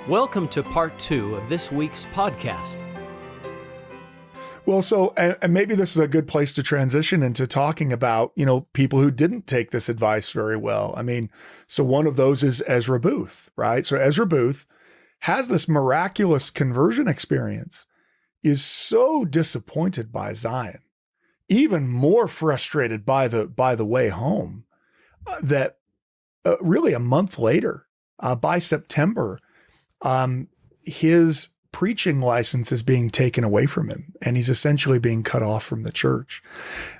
Welcome to part 2 of this week's podcast. Well, so, and maybe this is a good place to transition into talking about, people who didn't take this advice very well. I mean, so one of those is Ezra Booth, right? So Ezra Booth has this miraculous conversion experience, is so disappointed by Zion, even more frustrated by the way home, that really a month later, by September, his preaching license is being taken away from him, and he's essentially being cut off from the church.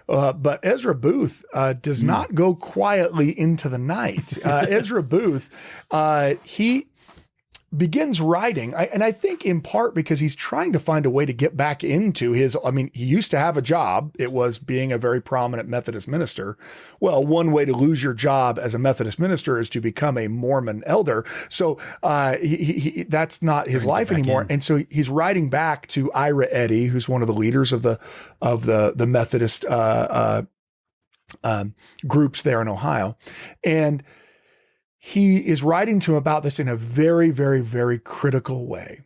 But Ezra Booth does not go quietly into the night. Ezra Booth, he begins writing, and I think in part because he's trying to find a way to get back into his, he used to have a job. It was being a very prominent Methodist minister. Well, one way to lose your job as a Methodist minister is to become a Mormon elder. So he that's not his life anymore. And so he's writing back to Ira Eddy, who's one of the leaders of the Methodist groups there in Ohio. And he is writing to him about this in a very, very, very critical way,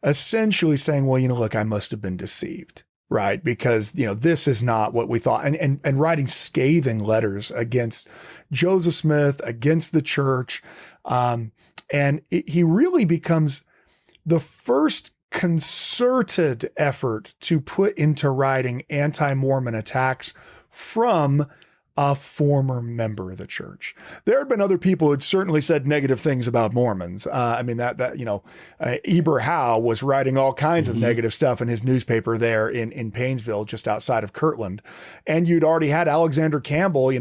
essentially saying, well, look, I must have been deceived, right? Because, this is not what we thought, and writing scathing letters against Joseph Smith, against the church. He really becomes the first concerted effort to put into writing anti-Mormon attacks from a former member of the church. There had been other people who had certainly said negative things about Mormons. Eber Howe was writing all kinds of negative stuff in his newspaper there in Painesville, just outside of Kirtland. And you'd already had Alexander Campbell,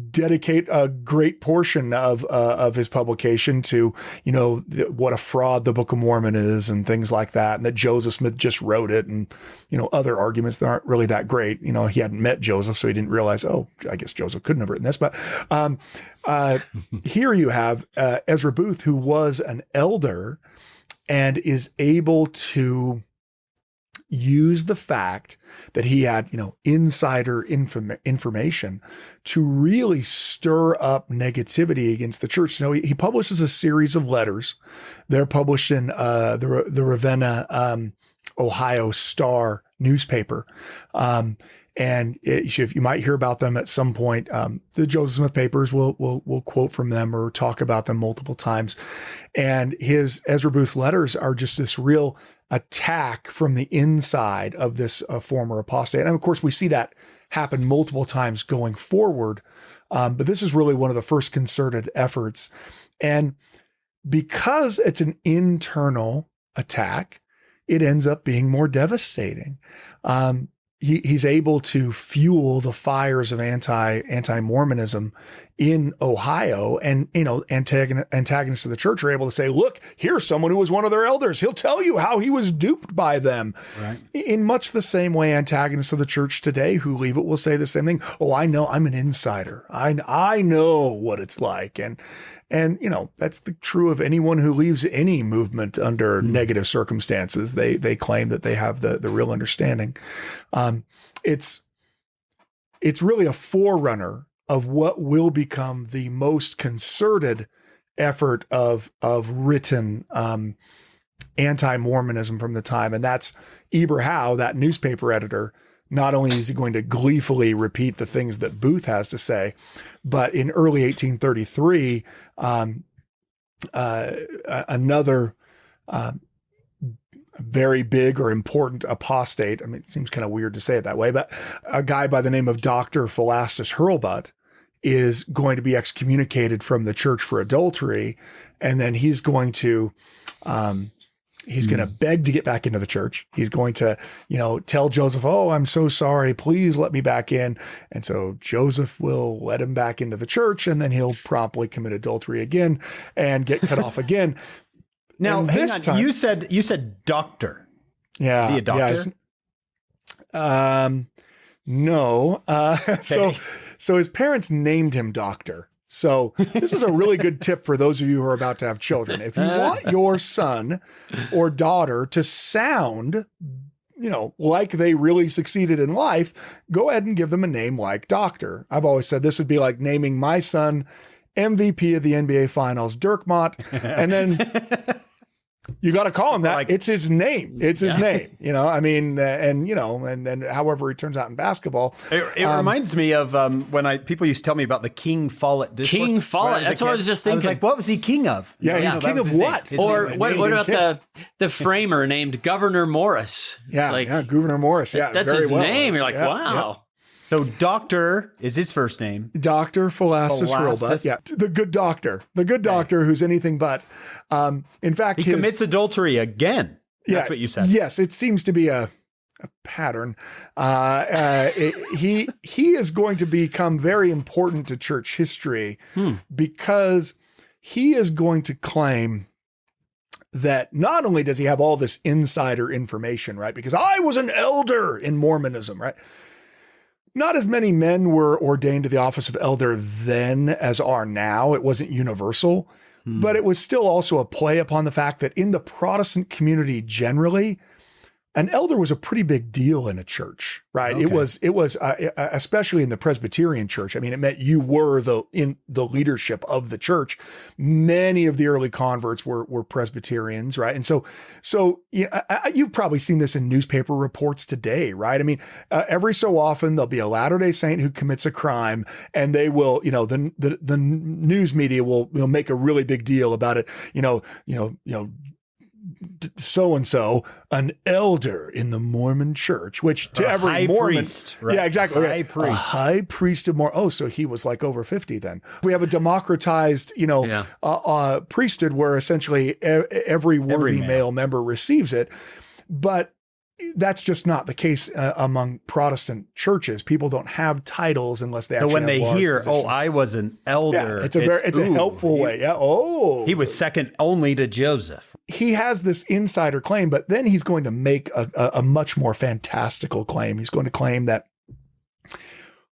dedicate a great portion of his publication to, what a fraud the Book of Mormon is and things like that. And that Joseph Smith just wrote it, and, other arguments that aren't really that great. He hadn't met Joseph, so he didn't realize, I guess Joseph couldn't have written this. But here you have Ezra Booth, who was an elder and is able to use the fact that he had, insider information to really stir up negativity against the church. So he publishes a series of letters. They're published in the Ravenna, Ohio Star newspaper. If you might hear about them at some point, the Joseph Smith papers will quote from them or talk about them multiple times. And his Ezra Booth letters are just this real attack from the inside of this former apostate. And of course, we see that happen multiple times going forward. But this is really one of the first concerted efforts. And because it's an internal attack, it ends up being more devastating. He's able to fuel the fires of anti-Mormonism in Ohio, and antagonists of the church are able to say, "Look, here's someone who was one of their elders. He'll tell you how he was duped by them." Right. In much the same way, antagonists of the church today who leave it will say the same thing. "Oh, I know. I'm an insider. I know what it's like." And that's true of anyone who leaves any movement under negative circumstances. They claim that they have the real understanding. It's really a forerunner of what will become the most concerted effort of written anti-Mormonism from the time. And that's Eber Howe, that newspaper editor. Not only is he going to gleefully repeat the things that Booth has to say, but in early 1833, another very big or important apostate, it seems kind of weird to say it that way, but a guy by the name of Dr. Philastus Hurlbut is going to be excommunicated from the church for adultery. And then he's going to beg to get back into the church. He's going to, tell Joseph, "Oh, I'm so sorry. Please let me back in." And so Joseph will let him back into the church, and then he'll promptly commit adultery again and get cut off again. Now, hang on. Time, you said doctor. Yeah. Is he a doctor? Yeah, no. Okay. So his parents named him Doctor. So this is a really good tip for those of you who are about to have children. If you want your son or daughter to sound, like they really succeeded in life, go ahead and give them a name like Doctor. I've always said this would be like naming my son MVP of the NBA Finals, Dirkmaat, and then You got to call him that. Like, it's his name. It's his name. I mean, and then however he turns out in basketball. It reminds me of when people used to tell me about the King Follett discourse. King Follett. That's what I was just thinking. I was like, what was he king of? Yeah, he's king of what? Or what about the framer named Governor Morris? Yeah, Gouverneur Morris. Yeah, that's his name. You're like, wow. So Doctor is his first name. Dr. Philastus Hurlbut. Yeah, the good doctor. The good doctor who's anything but. In fact, he commits adultery again. That's what you said. Yes, it seems to be a pattern. He is going to become very important to church history because he is going to claim that not only does he have all this insider information, right? Because I was an elder in Mormonism, right? Not as many men were ordained to the office of elder then as are now. It wasn't universal, but it was still also a play upon the fact that in the Protestant community generally, an elder was a pretty big deal in a church, right? Okay. It was especially in the Presbyterian church. I mean, it meant you were in the leadership of the church. Many of the early converts were Presbyterians, right? And so you've probably seen this in newspaper reports today, right? I mean, every so often there'll be a Latter-day Saint who commits a crime, and they will, the news media will make a really big deal about it. So-and-so, an elder in the Mormon church, which to every Mormon, priest, right? Yeah, exactly. High priest. A high priest of Mormon. Oh, so he was like over 50 then. We have a democratized, priesthood where essentially every worthy male member receives it. But that's just not the case among Protestant churches. People don't have titles unless they actually so when they hear, positions. I was an elder. Yeah, it's a helpful way. Yeah. Oh, he was second only to Joseph. He has this insider claim, but then he's going to make a much more fantastical claim. He's going to claim that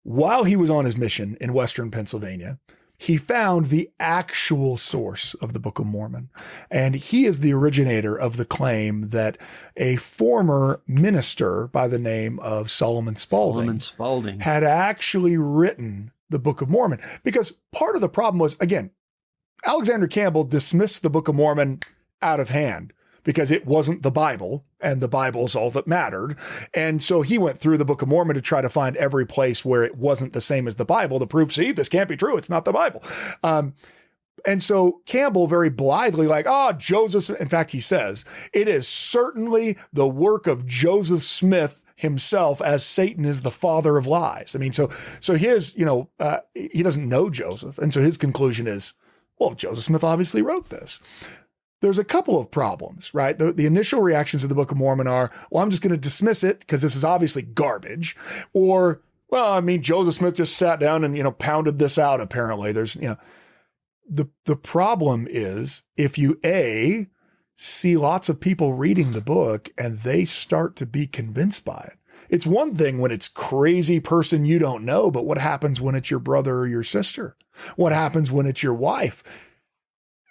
while he was on his mission in Western Pennsylvania, he found the actual source of the Book of Mormon. And he is the originator of the claim that a former minister by the name of Solomon Spalding had actually written the Book of Mormon. Because part of the problem was, again, Alexander Campbell dismissed the Book of Mormon out of hand because it wasn't the Bible, and the Bible's all that mattered. And so he went through the Book of Mormon to try to find every place where it wasn't the same as the Bible to prove, see, this can't be true. It's not the Bible. And so Campbell very blithely Joseph, in fact, he says, it is certainly the work of Joseph Smith himself, as Satan is the father of lies. I mean, so his, he doesn't know Joseph. And so his conclusion is, well, Joseph Smith obviously wrote this. There's a couple of problems, right? The initial reactions of the Book of Mormon are, well, I'm just going to dismiss it because this is obviously garbage. Or, well, I mean, Joseph Smith just sat down and, pounded this out, apparently. There's, the problem is if you, see lots of people reading the book and they start to be convinced by it. It's one thing when it's crazy person you don't know, but what happens when it's your brother or your sister? What happens when it's your wife?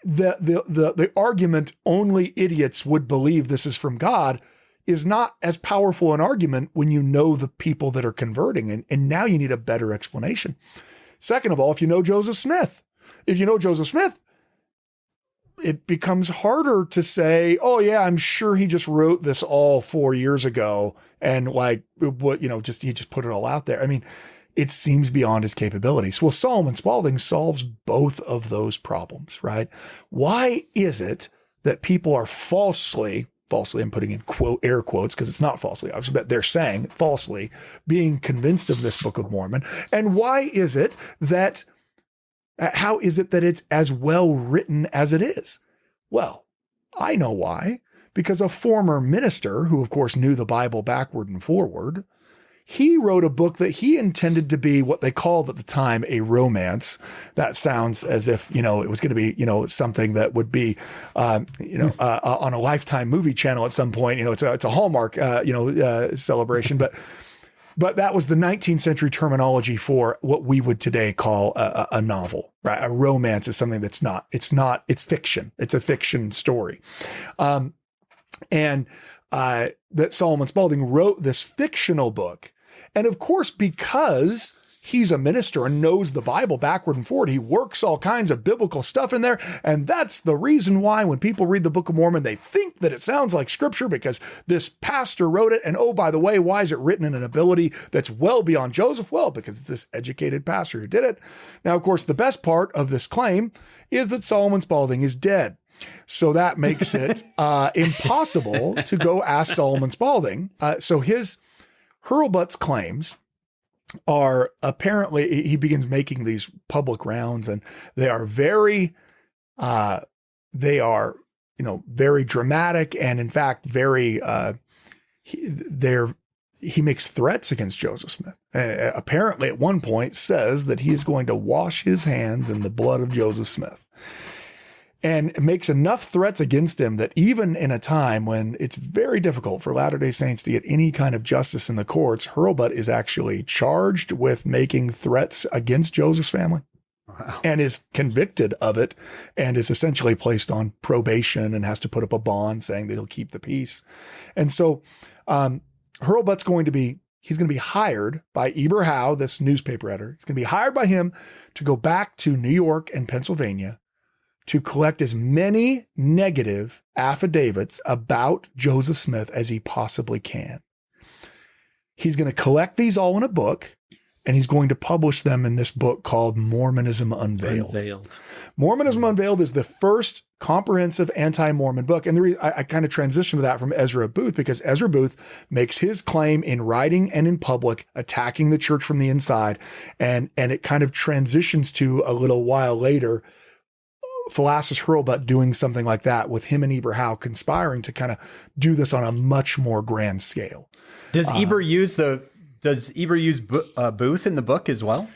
The argument only idiots would believe this is from God is not as powerful an argument when you know the people that are converting. And now you need a better explanation. Second of all, if you know Joseph Smith, it becomes harder to say, oh yeah, I'm sure he just wrote this all 4 years ago. And he just put it all out there. I mean, it seems beyond his capabilities. Well, Solomon Spalding solves both of those problems, right? Why is it that people are falsely, I'm putting in air quotes because it's not falsely, obviously, but they're saying falsely, being convinced of this Book of Mormon? And why is it that, how is it that it's as well written as it is? Well, I know why. Because a former minister, who of course knew the Bible backward and forward, he wrote a book that he intended to be what they called at the time a romance. That sounds as if, it was going to be, something that would be, on a Lifetime movie channel at some point. It's a Hallmark, celebration. But that was the 19th century terminology for what we would today call a novel, right? A romance is something that's not, it's fiction. It's a fiction story. That Solomon Spalding wrote this fictional book. And of course, because he's a minister and knows the Bible backward and forward. He works all kinds of biblical stuff in there. And that's the reason why when people read the Book of Mormon, they think that it sounds like scripture because this pastor wrote it. And oh, by the way, why is it written in an ability that's well beyond Joseph? Well, because it's this educated pastor who did it. Now, of course, the best part of this claim is that Solomon Spalding is dead. So that makes it impossible to go ask Solomon Spalding. So his Hurlbut's claims are apparently, he begins making these public rounds, and they are very very dramatic, and in fact, very, he makes threats against Joseph Smith. Apparently at one point says that he is going to wash his hands in the blood of Joseph Smith. And makes enough threats against him that even in a time when it's very difficult for Latter-day Saints to get any kind of justice in the courts, Hurlbut is actually charged with making threats against Joseph's family. Wow. And is convicted of it and is essentially placed on probation and has to put up a bond saying that he'll keep the peace. And so Hurlbut's he's going to be hired by Eber Howe, this newspaper editor. He's going to be hired by him to go back to New York and Pennsylvania to collect as many negative affidavits about Joseph Smith as he possibly can. He's going to collect these all in a book, and he's going to publish them in this book called Mormonism Unveiled. Mormonism Unveiled is the first comprehensive anti-Mormon book. And I kind of transitioned to that from Ezra Booth, because Ezra Booth makes his claim in writing and in public, attacking the church from the inside. And it kind of transitions to a little while later, Philastus Hurlbut doing something like that with him and Eber Howe conspiring to kind of do this on a much more grand scale. Does Eber use Booth in the book as well?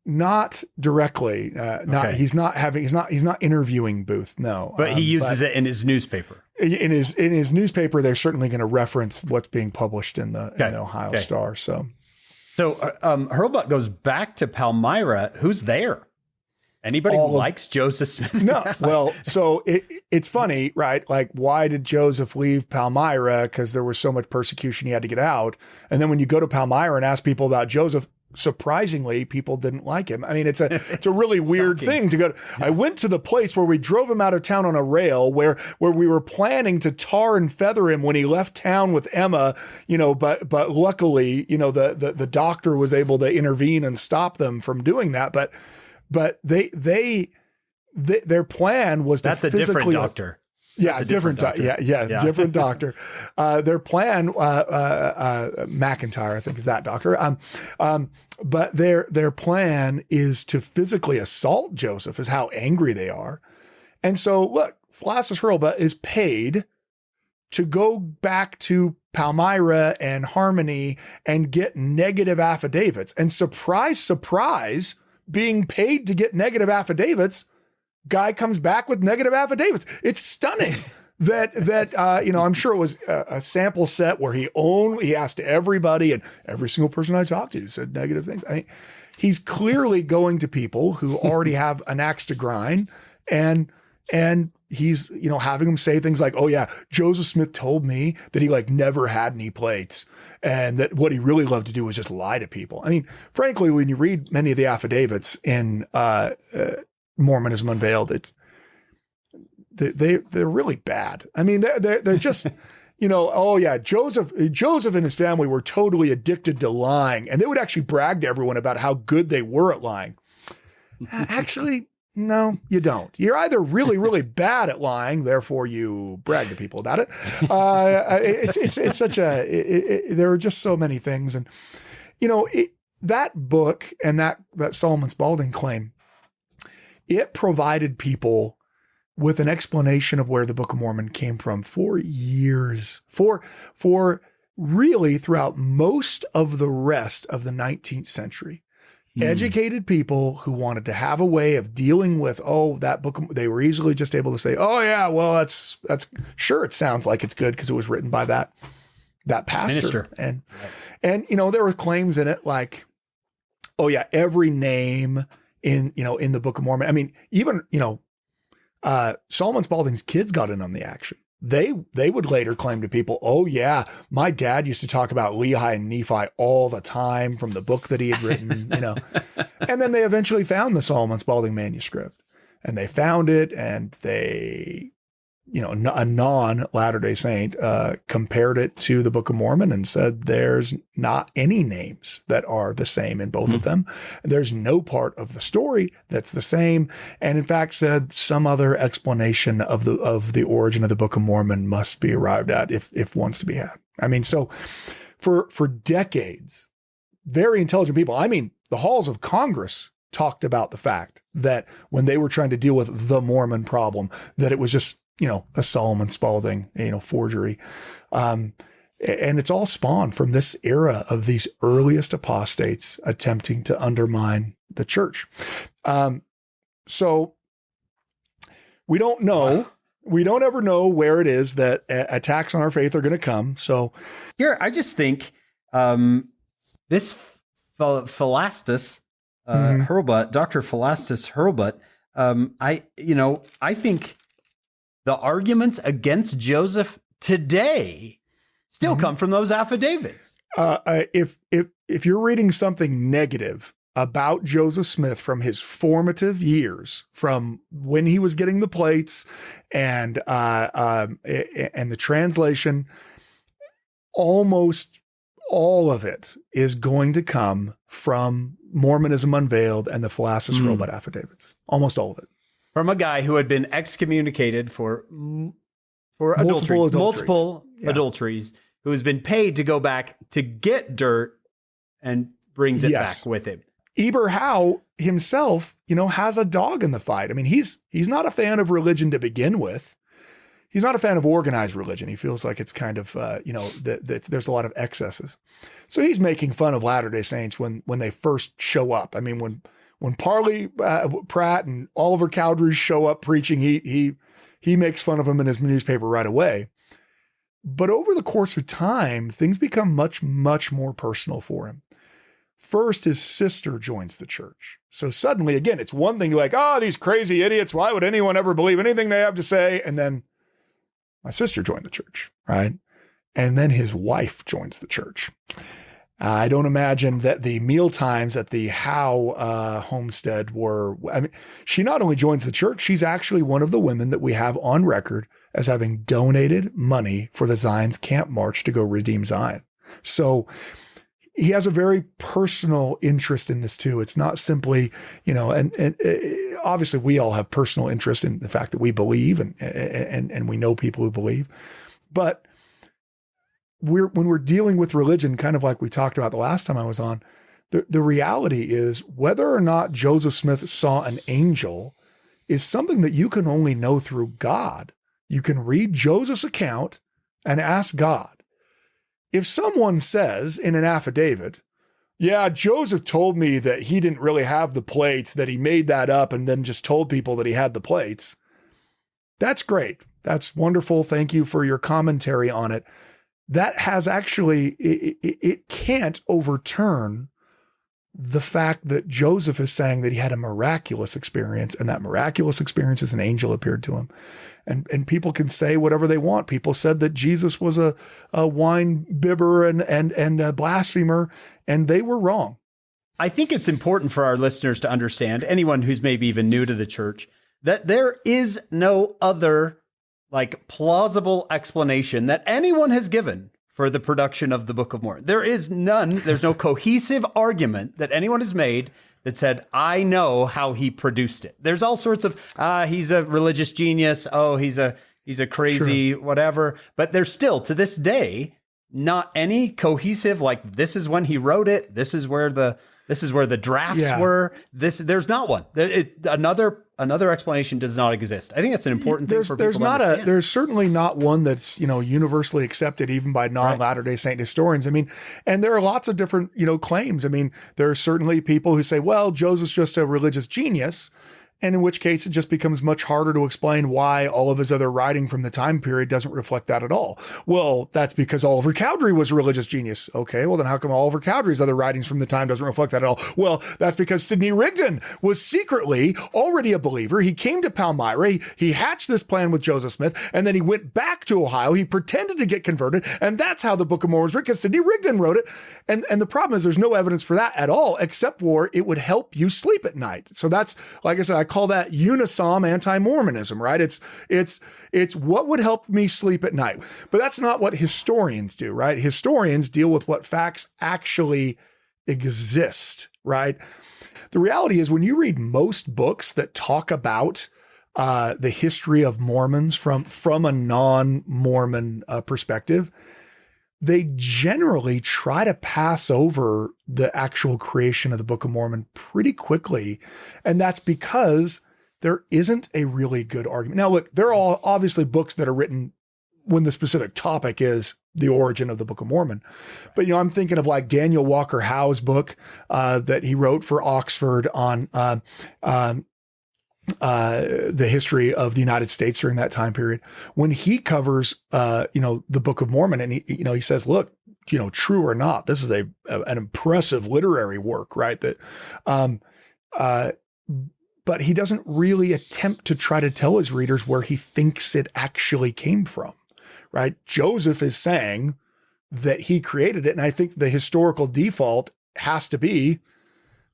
Not directly. Okay. He's not interviewing Booth. No, but he uses it in his newspaper. In his newspaper, they're certainly going to reference what's being published in the Ohio Star. So Hurlbut goes back to Palmyra. Who's there? Anybody who likes Joseph Smith? No. Well, so it's funny, right? Like, why did Joseph leave Palmyra? Because there was so much persecution, he had to get out. And then when you go to Palmyra and ask people about Joseph, surprisingly, people didn't like him. I mean, it's a really weird thing to go to. I went to the place where we drove him out of town on a rail, where we were planning to tar and feather him when he left town with Emma, but luckily, the doctor was able to intervene and stop them from doing that. But their plan was to That's a different doctor. Yeah, different doctor. Yeah, different doctor. Their plan, McIntyre, I think, is that doctor. But their plan is to physically assault Joseph, is how angry they are. And so, look, Philastus Hurlbut is paid to go back to Palmyra and Harmony and get negative affidavits. And surprise, surprise, being paid to get negative affidavits, guy comes back with negative affidavits. It's stunning that I'm sure it was a sample set where he asked everybody, and every single person I talked to said negative things. I mean, he's clearly going to people who already have an axe to grind, and he's, having them say things like, oh yeah, Joseph Smith told me that he never had any plates, and that what he really loved to do was just lie to people. I mean, frankly, when you read many of the affidavits in Mormonism Unveiled, they're really bad. I mean, they're just, oh yeah, Joseph and his family were totally addicted to lying, and they would actually brag to everyone about how good they were at lying. Actually, no, you don't. You're either really, really bad at lying, therefore you brag to people about it. It's such there are just so many things. And, that book and that Solomon Spalding claim, it provided people with an explanation of where the Book of Mormon came from for years, for really throughout most of the rest of the 19th century. Educated people who wanted to have a way of dealing with, that book, they were easily just able to say, oh yeah, well, that's sure. It sounds like it's good because it was written by that pastor. Minister. And there were claims in it like, oh yeah, every name in the Book of Mormon. I mean, even, Solomon Spalding's kids got in on the action. they would later claim to people, oh yeah, my dad used to talk about Lehi and Nephi all the time from the book that he had written, And then they eventually found the Solomon Spalding manuscript, and they found it, and they, a non-Latter-day Saint compared it to the Book of Mormon and said there's not any names that are the same in both of them. There's no part of the story that's the same, and in fact said some other explanation of the origin of the Book of Mormon must be arrived at if one's to be had. I mean, so for decades, very intelligent people, the halls of Congress talked about the fact that when they were trying to deal with the Mormon problem, that it was just, a Solomon Spalding, forgery. And it's all spawned from this era of these earliest apostates attempting to undermine the church. So we don't know. We don't ever know where it is that attacks on our faith are going to come. So here, I just think this Philastus Hurlbut, Dr. Philastus Hurlbut, I think the arguments against Joseph today still come from those affidavits. If you're reading something negative about Joseph Smith from his formative years, from when he was getting the plates and the translation, almost all of it is going to come from Mormonism Unveiled and the Philastus Hurlbut affidavits. Almost all of it. From a guy who had been excommunicated for multiple adulteries, who has been paid to go back to get dirt and brings it back with him. Eber Howe himself, has a dog in the fight. I mean, he's not a fan of religion to begin with. He's not a fan of organized religion. He feels like it's kind of, that there's a lot of excesses. So he's making fun of Latter-day Saints when they first show up. I mean, when Parley Pratt and Oliver Cowdery show up preaching, he makes fun of them in his newspaper right away. But over the course of time, things become much, much more personal for him. First, his sister joins the church. So suddenly, again, it's one thing you're like, these crazy idiots. Why would anyone ever believe anything they have to say? And then my sister joined the church, right? And then his wife joins the church. I don't imagine that the meal times at the Howe homestead were, she not only joins the church, she's actually one of the women that we have on record as having donated money for the Zion's Camp March to go redeem Zion. So he has a very personal interest in this too. It's not simply, and obviously we all have personal interest in the fact that we believe and we know people who believe, but when we're dealing with religion, kind of like we talked about the last time I was on, the reality is whether or not Joseph Smith saw an angel is something that you can only know through God. You can read Joseph's account and ask God. If someone says in an affidavit, yeah, Joseph told me that he didn't really have the plates, that he made that up and then just told people that he had the plates, that's great. That's wonderful. Thank you for your commentary on it. That has actually, it can't overturn the fact that Joseph is saying that he had a miraculous experience, and that miraculous experience is an angel appeared to him. And people can say whatever they want. People said that Jesus was a wine bibber and a blasphemer, and they were wrong. I think it's important for our listeners to understand, anyone who's maybe even new to the church, that there is no other plausible explanation that anyone has given for the production of the Book of Mormon. There is none. There's no cohesive argument that anyone has made that said, I know how he produced it. There's all sorts of, he's a religious genius. Oh, he's a crazy whatever. But there's still, to this day, not any cohesive, this is when he wrote it. This is where the drafts were. There's not one. Another explanation does not exist. I think that's an important thing for people to understand. There's certainly not one that's, universally accepted even by non-Latter-day Saint historians. I mean, and there are lots of different, claims. I mean, there are certainly people who say, well, Joseph's just a religious genius. And in which case it just becomes much harder to explain why all of his other writing from the time period doesn't reflect that at all. Well, that's because Oliver Cowdery was a religious genius. Okay, well then how come Oliver Cowdery's other writings from the time doesn't reflect that at all? Well, that's because Sidney Rigdon was secretly already a believer. He came to Palmyra, he hatched this plan with Joseph Smith, and then he went back to Ohio. He pretended to get converted, and that's how the Book of Mormon was written, because Sidney Rigdon wrote it. And the problem is there's no evidence for that at all, except for it would help you sleep at night. So that's, like I said, I call that unisom anti-Mormonism, right? It's what would help me sleep at night. But that's not what historians do, right? Historians deal with what facts actually exist, right? The reality is when you read most books that talk about the history of Mormons from a non-Mormon perspective, they generally try to pass over the actual creation of the Book of Mormon pretty quickly. And that's because there isn't a really good argument. Now, look, there are all obviously books that are written when the specific topic is the origin of the Book of Mormon. But, I'm thinking of like Daniel Walker Howe's book that he wrote for Oxford on the history of the United States during that time period. When he covers, the Book of Mormon, and he says, look, true or not, this is an impressive literary work, right? But he doesn't really attempt to try to tell his readers where he thinks it actually came from, right? Joseph is saying that he created it. And I think the historical default has to be,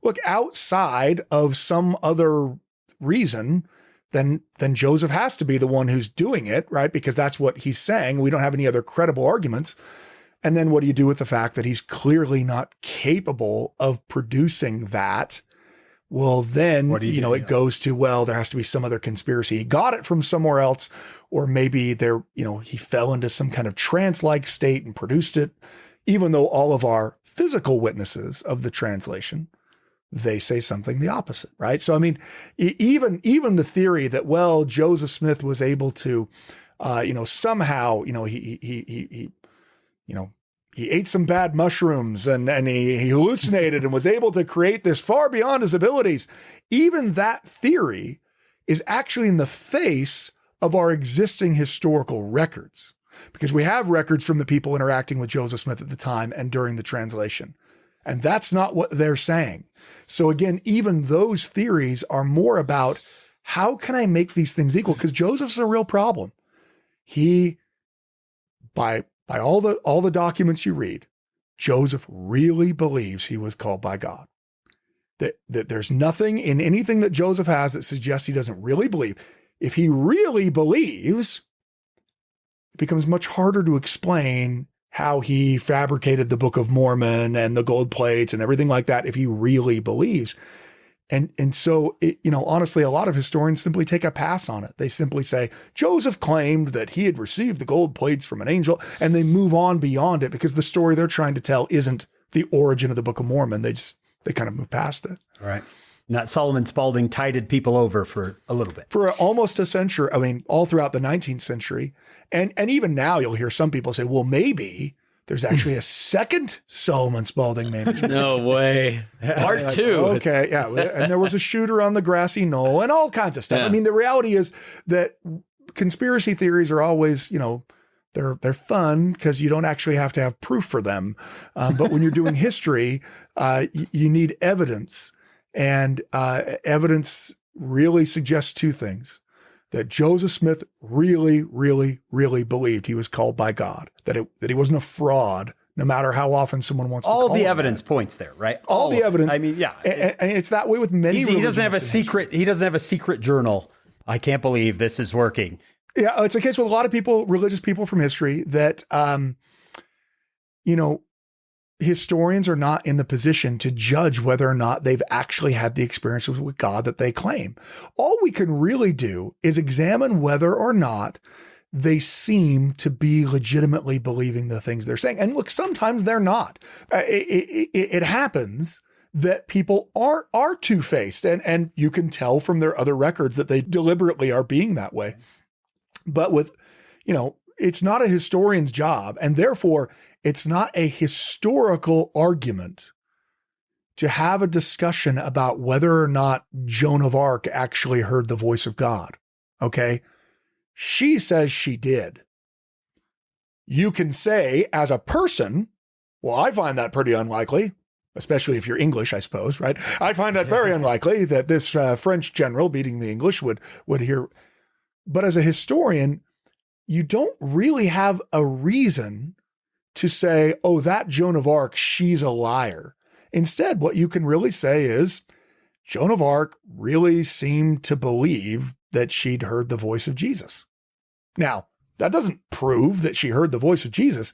look, outside of some other reason, then Joseph has to be the one who's doing it, right? Because that's what he's saying. We don't have any other credible arguments. And then what do you do with the fact that he's clearly not capable of producing that? Well, then, it goes to, well, there has to be some other conspiracy. He got it from somewhere else, or maybe he fell into some kind of trance-like state and produced it, even though all of our physical witnesses of the translation, they say something the opposite, right? So, I mean, even the theory that, well, Joseph Smith was able to, somehow, he ate some bad mushrooms and he hallucinated and was able to create this far beyond his abilities. Even that theory is actually in the face of our existing historical records, because we have records from the people interacting with Joseph Smith at the time and during the translation. And that's not what they're saying. So again, even those theories are more about how can I make these things equal? Because Joseph's a real problem. He, by all the documents you read, Joseph really believes he was called by God. That there's nothing in anything that Joseph has that suggests he doesn't really believe. If he really believes, it becomes much harder to explain how he fabricated the Book of Mormon and the gold plates and everything like that if he really believes. And so, honestly, a lot of historians simply take a pass on it. They simply say, Joseph claimed that he had received the gold plates from an angel, and they move on beyond it because the story they're trying to tell isn't the origin of the Book of Mormon. They kind of move past it. Right. Not Solomon Spalding tided people over for a little bit. For almost a century, all throughout the 19th century. And even now you'll hear some people say, well, maybe there's actually a second Solomon Spalding manuscript. No way. Part two. Okay, yeah. And there was a shooter on the grassy knoll and all kinds of stuff. Yeah. The reality is that conspiracy theories are always, they're fun because you don't actually have to have proof for them. But when you're doing history, you need evidence. And evidence really suggests two things: that Joseph Smith really, really, really believed he was called by God, that he wasn't a fraud, no matter how often someone wants to call him. All the evidence points there, right? All the evidence. Yeah. And it's that way with many religions. He doesn't have a secret. He doesn't have a secret journal. I can't believe this is working. Yeah, it's a case with a lot of people, religious people from history, that, historians are not in the position to judge whether or not they've actually had the experiences with God that they claim. All we can really do is examine whether or not they seem to be legitimately believing the things they're saying. And look, sometimes they're not. It happens that people are two-faced, and you can tell from their other records that they deliberately are being that way. But with, it's not a historian's job, and therefore it's not a historical argument to have a discussion about whether or not Joan of Arc actually heard the voice of God. Okay. She says she did. You can say as a person, well, I find that pretty unlikely, especially if you're English, I suppose, right? I find that very unlikely that this French general beating the English would hear. But as a historian, you don't really have a reason to say, oh, that Joan of Arc, she's a liar. Instead, what you can really say is Joan of Arc really seemed to believe that she'd heard the voice of Jesus. Now, that doesn't prove that she heard the voice of Jesus,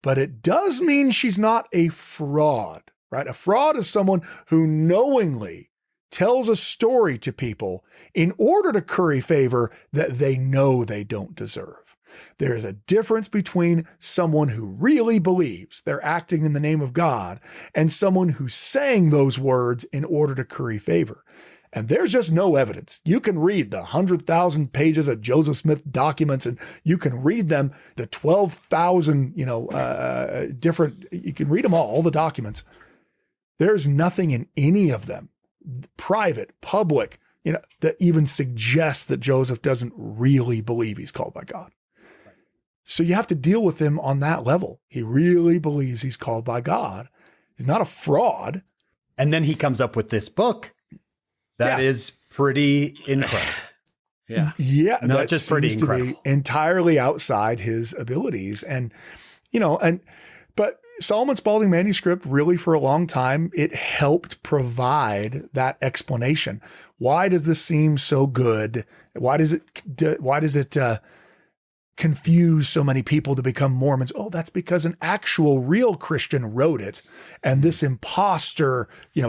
but it does mean she's not a fraud, right? A fraud is someone who knowingly tells a story to people in order to curry favor that they know they don't deserve. There is a difference between someone who really believes they're acting in the name of God and someone who's saying those words in order to curry favor. And there's just no evidence. You can read the 100,000 pages of Joseph Smith documents, and you can read them, the 12,000, different, you can read them all the documents. There's nothing in any of them, private, public, that even suggests that Joseph doesn't really believe he's called by God. So you have to deal with him on that level. He really believes he's called by God. He's not a fraud. And then he comes up with this book that is pretty incredible. Yeah. Not that just pretty seems incredible. to be entirely outside his abilities. But Solomon Spalding Manuscript, really for a long time, it helped provide that explanation. Why does this seem so good? Why does it confuse so many people to become Mormons? Oh, that's because an actual real Christian wrote it, and this imposter,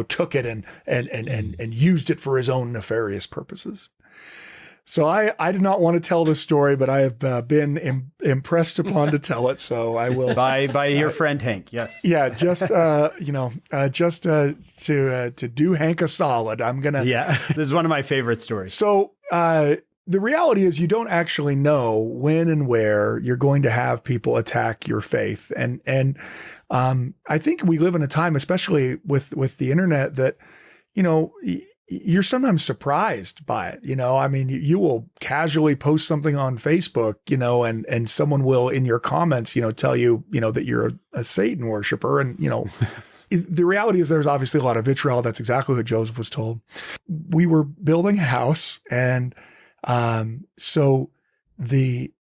took it and used it for his own nefarious purposes. So I did not want to tell this story, but I have been impressed upon to tell it. So I will by your friend Hank. Yes. Yeah. Just to do Hank a solid, I'm gonna. Yeah. This is one of my favorite stories. So the reality is you don't actually know when and where you're going to have people attack your faith. And I think we live in a time, especially with the internet, that, you're sometimes surprised by it. You will casually post something on Facebook, and someone will in your comments, tell you, that you're a Satan worshiper. And, the reality is there's obviously a lot of vitriol. That's exactly what Joseph was told. We were building a house, and so the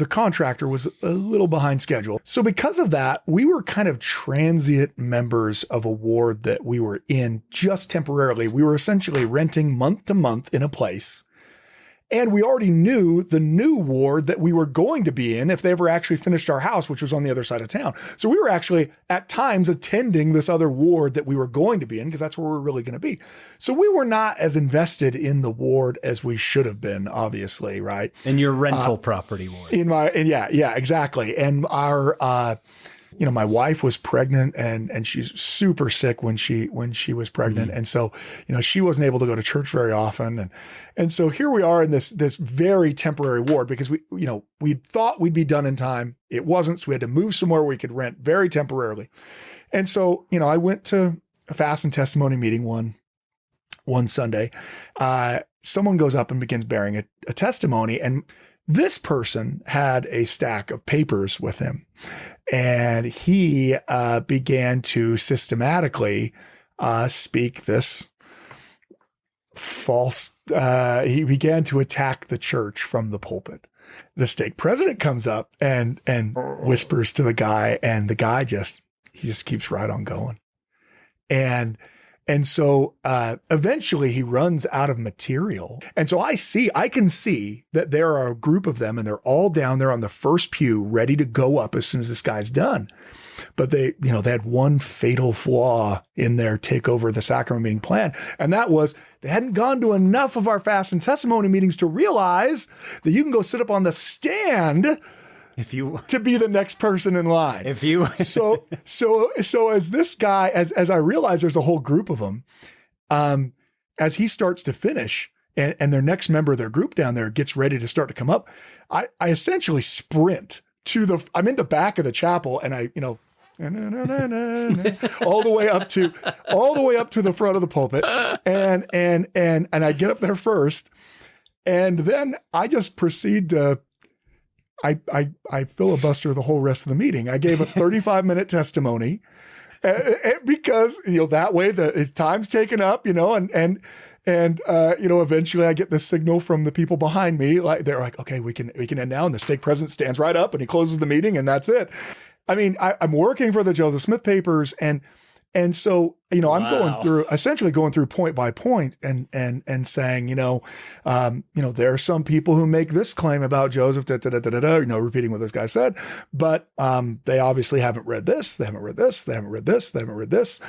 contractor was a little behind schedule. So because of that, we were kind of transient members of a ward that we were in just temporarily. We were essentially renting month to month in a place. And we already knew the new ward that we were going to be in if they ever actually finished our house, which was on the other side of town. So we were actually at times attending this other ward that we were going to be in, because that's where we're really going to be. So we were not as invested in the ward as we should have been, obviously, right? In your rental property ward. Yeah, exactly. And our, my wife was pregnant, and she's super sick when she was pregnant. Mm-hmm. And so, she wasn't able to go to church very often. And so here we are in this very temporary ward, because we thought we'd be done in time. It wasn't. So we had to move somewhere we could rent very temporarily. And so, I went to a fast and testimony meeting one Sunday. Someone goes up and begins bearing a testimony, and this person had a stack of papers with him. And he began to systematically speak this false. He began to attack the church from the pulpit. The stake president comes up and whispers to the guy, and the guy just keeps right on going. And so eventually he runs out of material. And so I can see that there are a group of them, and they're all down there on the first pew ready to go up as soon as this guy's done. But they had one fatal flaw in their take over the sacrament meeting plan. And that was they hadn't gone to enough of our fast and testimony meetings to realize that you can go sit up on the stand to be the next person in line. So as this guy, as I realize there's a whole group of them, as he starts to finish and their next member of their group down there gets ready to start to come up, I essentially sprint I'm in the back of the chapel, and all the way up to the front of the pulpit. And I get up there first. And then I just proceed to, I filibuster the whole rest of the meeting. I gave a 35-minute testimony because, that way the time's taken up, and eventually I get the signal from the people behind me. Like, they're like, okay, we can end now. And the stake president stands right up and he closes the meeting, and that's it. I mean, I'm working for the Joseph Smith papers, and so, I'm essentially going through point by point and saying, there are some people who make this claim about Joseph, repeating what this guy said, but they obviously haven't read this, they haven't read this, they haven't read this, they haven't read this.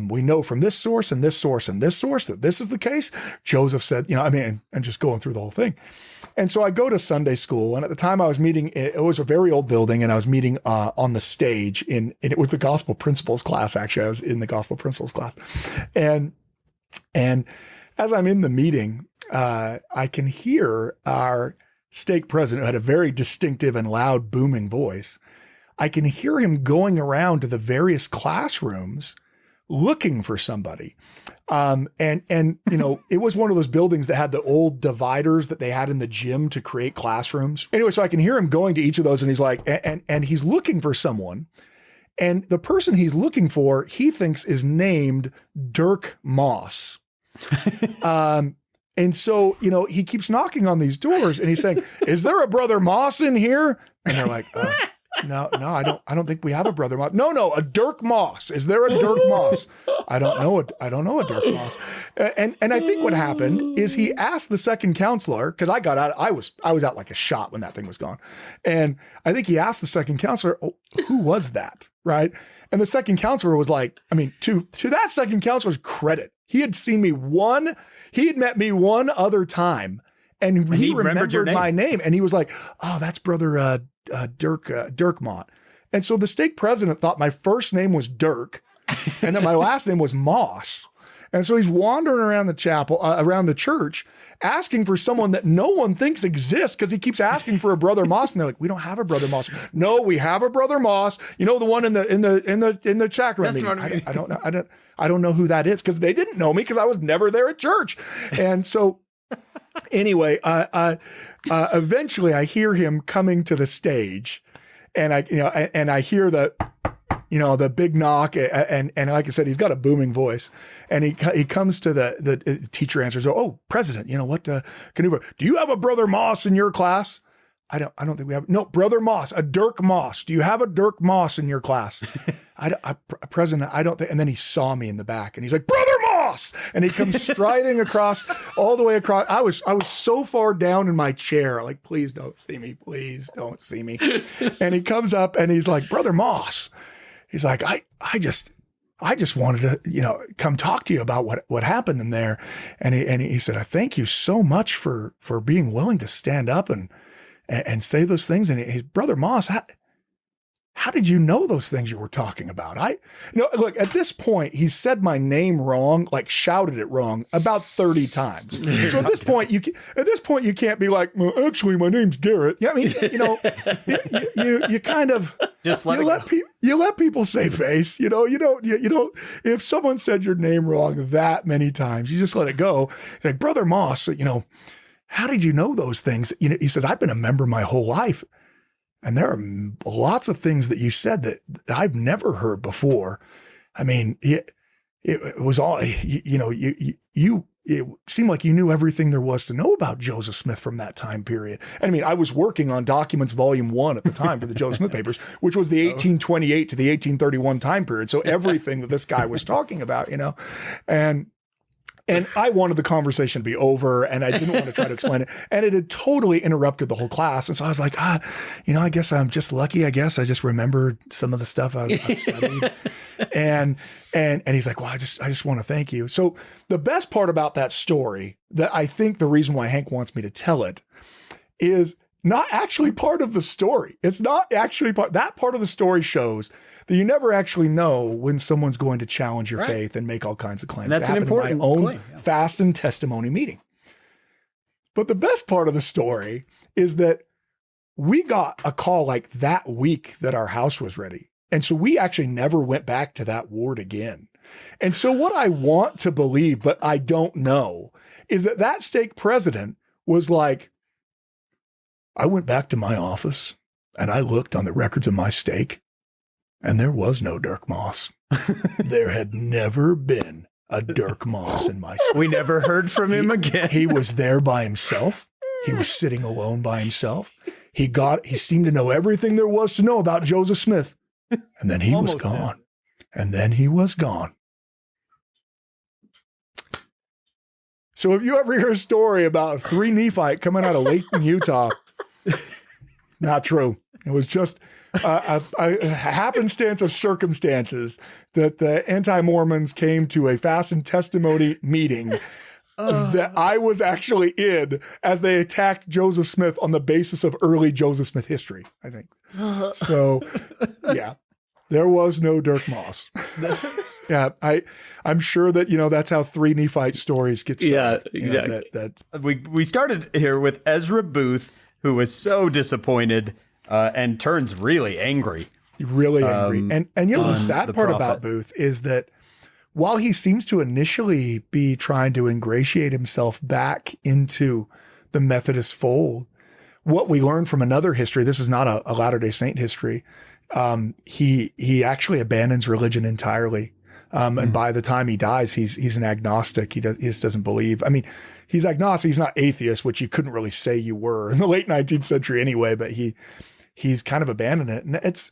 We know from this source and this source and this source that this is the case. Joseph said, and just going through the whole thing. And so I go to Sunday school, and at the time I was meeting, it was a very old building, and I was meeting on the stage and it was the gospel principles class. Actually, I was in the gospel principles class. And as I'm in the meeting, I can hear our stake president, who had a very distinctive and loud booming voice. I can hear him going around to the various classrooms looking for somebody. It was one of those buildings that had the old dividers that they had in the gym to create classrooms. Anyway, so I can hear him going to each of those, and he's like, and he's looking for someone. And the person he's looking for, he thinks is named Dirk Moss. And so, he keeps knocking on these doors, and he's saying, is there a brother Moss in here? And they're like, no, I don't think we have a brother Moss. No, a Dirk Moss. Is there a Dirk Moss? I don't know a Dirk Moss. And I think what happened is he asked the second counselor, because I got out, I was out like a shot when that thing was gone. And I think he asked the second counselor, who was that? Right. And the second counselor was like, to that second counselor's credit, he had seen me he had met me one other time, and he remembered my name. And he was like, oh, that's brother Dirkmaat. And so the stake president thought my first name was Dirk and that my last name was Moss. And so he's wandering around the chapel, around the church, asking for someone that no one thinks exists, because he keeps asking for a brother Moss, and they're like, we don't have a brother Moss. No, we have a brother Moss. The one in the sacrament meeting. I don't know who that is, because they didn't know me because I was never there at church. And so anyway, eventually I hear him coming to the stage, and I hear the big knock, and like I said, he's got a booming voice, and he comes to the teacher answers, oh, President, do you have a brother Moss in your class? I don't think we have. No, brother Moss, a Dirk Moss. Do you have a Dirk Moss in your class? President, I don't think. And then he saw me in the back, and he's like, brother Moss, and he comes striding all the way across. I was so far down in my chair, like, please don't see me, please don't see me. And he comes up, and he's like, brother Moss. He's like, I just wanted to, come talk to you about what happened in there. And he said, I thank you so much for being willing to stand up and say those things. And his brother Moss, how did you know those things you were talking about? Look, at this point, he said my name wrong, like shouted it wrong about 30 times. So at this point, you can't be like, well, actually, my name's Gerritt. Yeah, you kind of just you let people say face. You don't. If someone said your name wrong that many times, you just let it go. Like, brother Moss, how did you know those things? He said, I've been a member my whole life. And there are lots of things that you said that I've never heard before. It was all, it seemed like you knew everything there was to know about Joseph Smith from that time period. I was working on Documents Volume 1 at the time for the Joseph Smith papers, which was the 1828 to the 1831 time period. So everything that this guy was talking about, and I wanted the conversation to be over, and I didn't want to try to explain it. And it had totally interrupted the whole class. And so I was like, I guess I'm just lucky. I guess I just remembered some of the stuff I've studied. And he's like, well, I just want to thank you. So the best part about that story, that I think the reason why Hank wants me to tell it, is not actually part of the story. It's not actually that part of the story shows that you never actually know when someone's going to challenge your faith and make all kinds of claims. And that's an important claim, yeah. Fast and testimony meeting. But the best part of the story is that we got a call like that week that our house was ready. And so we actually never went back to that ward again. And so what I want to believe, but I don't know, is that stake president was like, I went back to my office and I looked on the records of my stake, and there was no Dirk Moss. There had never been a Dirk Moss in my stake. We never heard from him again. He was there by himself. He was sitting alone by himself. He seemed to know everything there was to know about Joseph Smith. And then he was gone. And then he was gone. So if you ever hear a story about a 3 Nephite coming out of Layton, Utah, not true. It was just a happenstance of circumstances that the anti-Mormons came to a fast and testimony meeting that I was actually in as they attacked Joseph Smith on the basis of early Joseph Smith history, I think. So, yeah, there was no Dirk Moss. Yeah, I'm sure that, that's how 3 Nephite stories get started. Yeah, exactly. We started here with Ezra Booth, who was so disappointed and turns really angry. Really angry. And the sad part about Booth is that while he seems to initially be trying to ingratiate himself back into the Methodist fold, what we learned from another history, this is not a Latter-day Saint history, he actually abandons religion entirely. And by the time he dies, he's an agnostic. He just doesn't believe. I mean, he's agnostic. He's not atheist, which you couldn't really say you were in the late 19th century anyway, but he's kind of abandoned it. And it's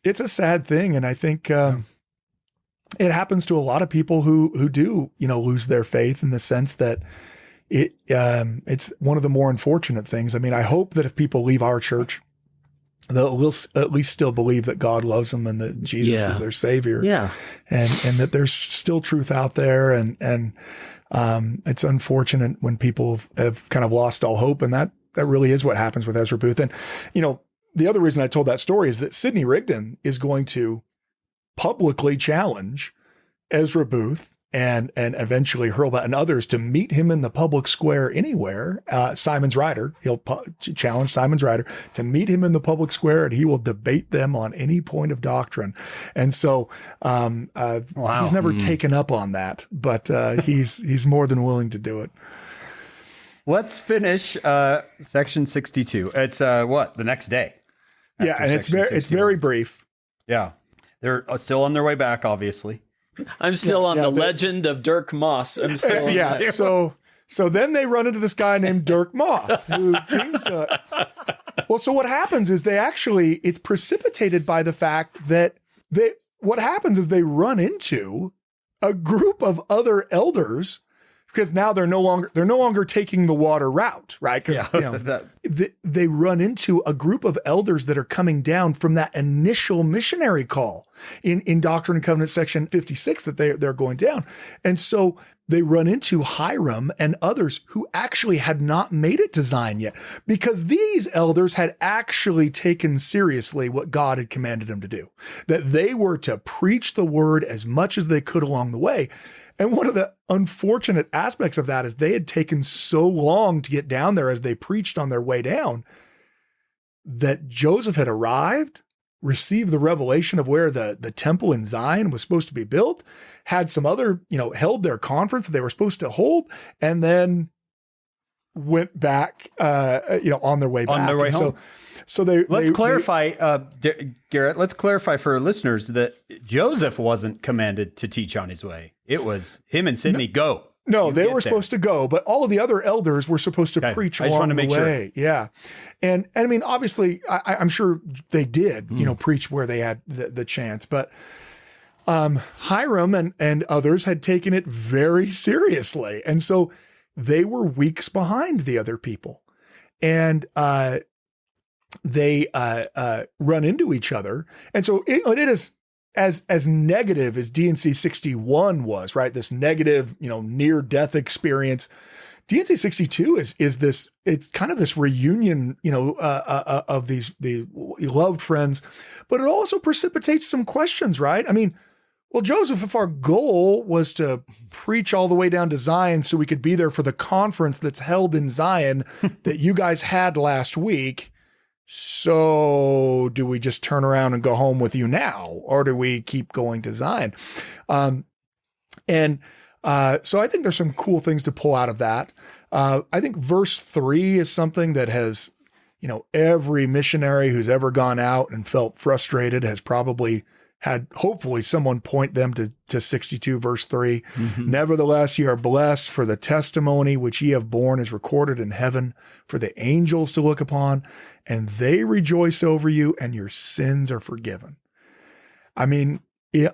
a sad thing. And I think, it happens to a lot of people who do, lose their faith in the sense that it's one of the more unfortunate things. I mean, I hope that if people leave our church, they'll at least still believe that God loves them and that Jesus is their savior. Yeah. And that there's still truth out there. And it's unfortunate when people have kind of lost all hope. And that really is what happens with Ezra Booth. And, the other reason I told that story is that Sidney Rigdon is going to publicly challenge Ezra Booth and eventually Hurlbut and others to meet him in the public square anywhere. Simon's Rider, he'll challenge Simon's Rider to meet him in the public square, and he will debate them on any point of doctrine. And so he's never taken up on that, but he's more than willing to do it. Let's finish section 62. It's the next day. Yeah, and it's very brief. Yeah. They're still on their way back, obviously. I'm still on the legend of Dirk Moss. I'm still on so then they run into this guy named Dirk Moss, who seems to. Well, so what happens is it's precipitated by the fact that what happens is they run into a group of other elders, because now they're no longer taking the water route, right? Because they run into a group of elders that are coming down from that initial missionary call in Doctrine and Covenants section 56 that they're going down, and so they run into Hiram and others who actually had not made it to Zion yet, because these elders had actually taken seriously what God had commanded them to do, that they were to preach the word as much as they could along the way. And one of the unfortunate aspects of that is they had taken so long to get down there as they preached on their way down that Joseph had arrived, received the revelation of where the temple in Zion was supposed to be built, had some other, held their conference that they were supposed to hold, and then went back, on their way back. On their way home. So let's clarify, Gerritt, let's clarify for listeners that Joseph wasn't commanded to teach on his way. It was him and Sidney, go. No, they were supposed to go, but all of the other elders were supposed to preach along the way. Sure. Yeah. And I mean, obviously, I'm sure they did, preach where they had the chance, but Hiram and others had taken it very seriously. And so they were weeks behind the other people. And they run into each other. And so it is as negative as D&C 61 was, right? This negative, near death experience. D&C 62 is this, it's kind of this reunion, of the loved friends, but it also precipitates some questions, right? I mean, well, Joseph, if our goal was to preach all the way down to Zion so we could be there for the conference that's held in Zion that you guys had last week, so do we just turn around and go home with you now, or do we keep going to Zion? So I think there's some cool things to pull out of that. I think verse 3 is something that has, every missionary who's ever gone out and felt frustrated has probably had, hopefully, someone point them to 62 verse 3. Mm-hmm. Nevertheless, ye are blessed, for the testimony which ye have borne is recorded in heaven for the angels to look upon, and they rejoice over you, and your sins are forgiven. I mean,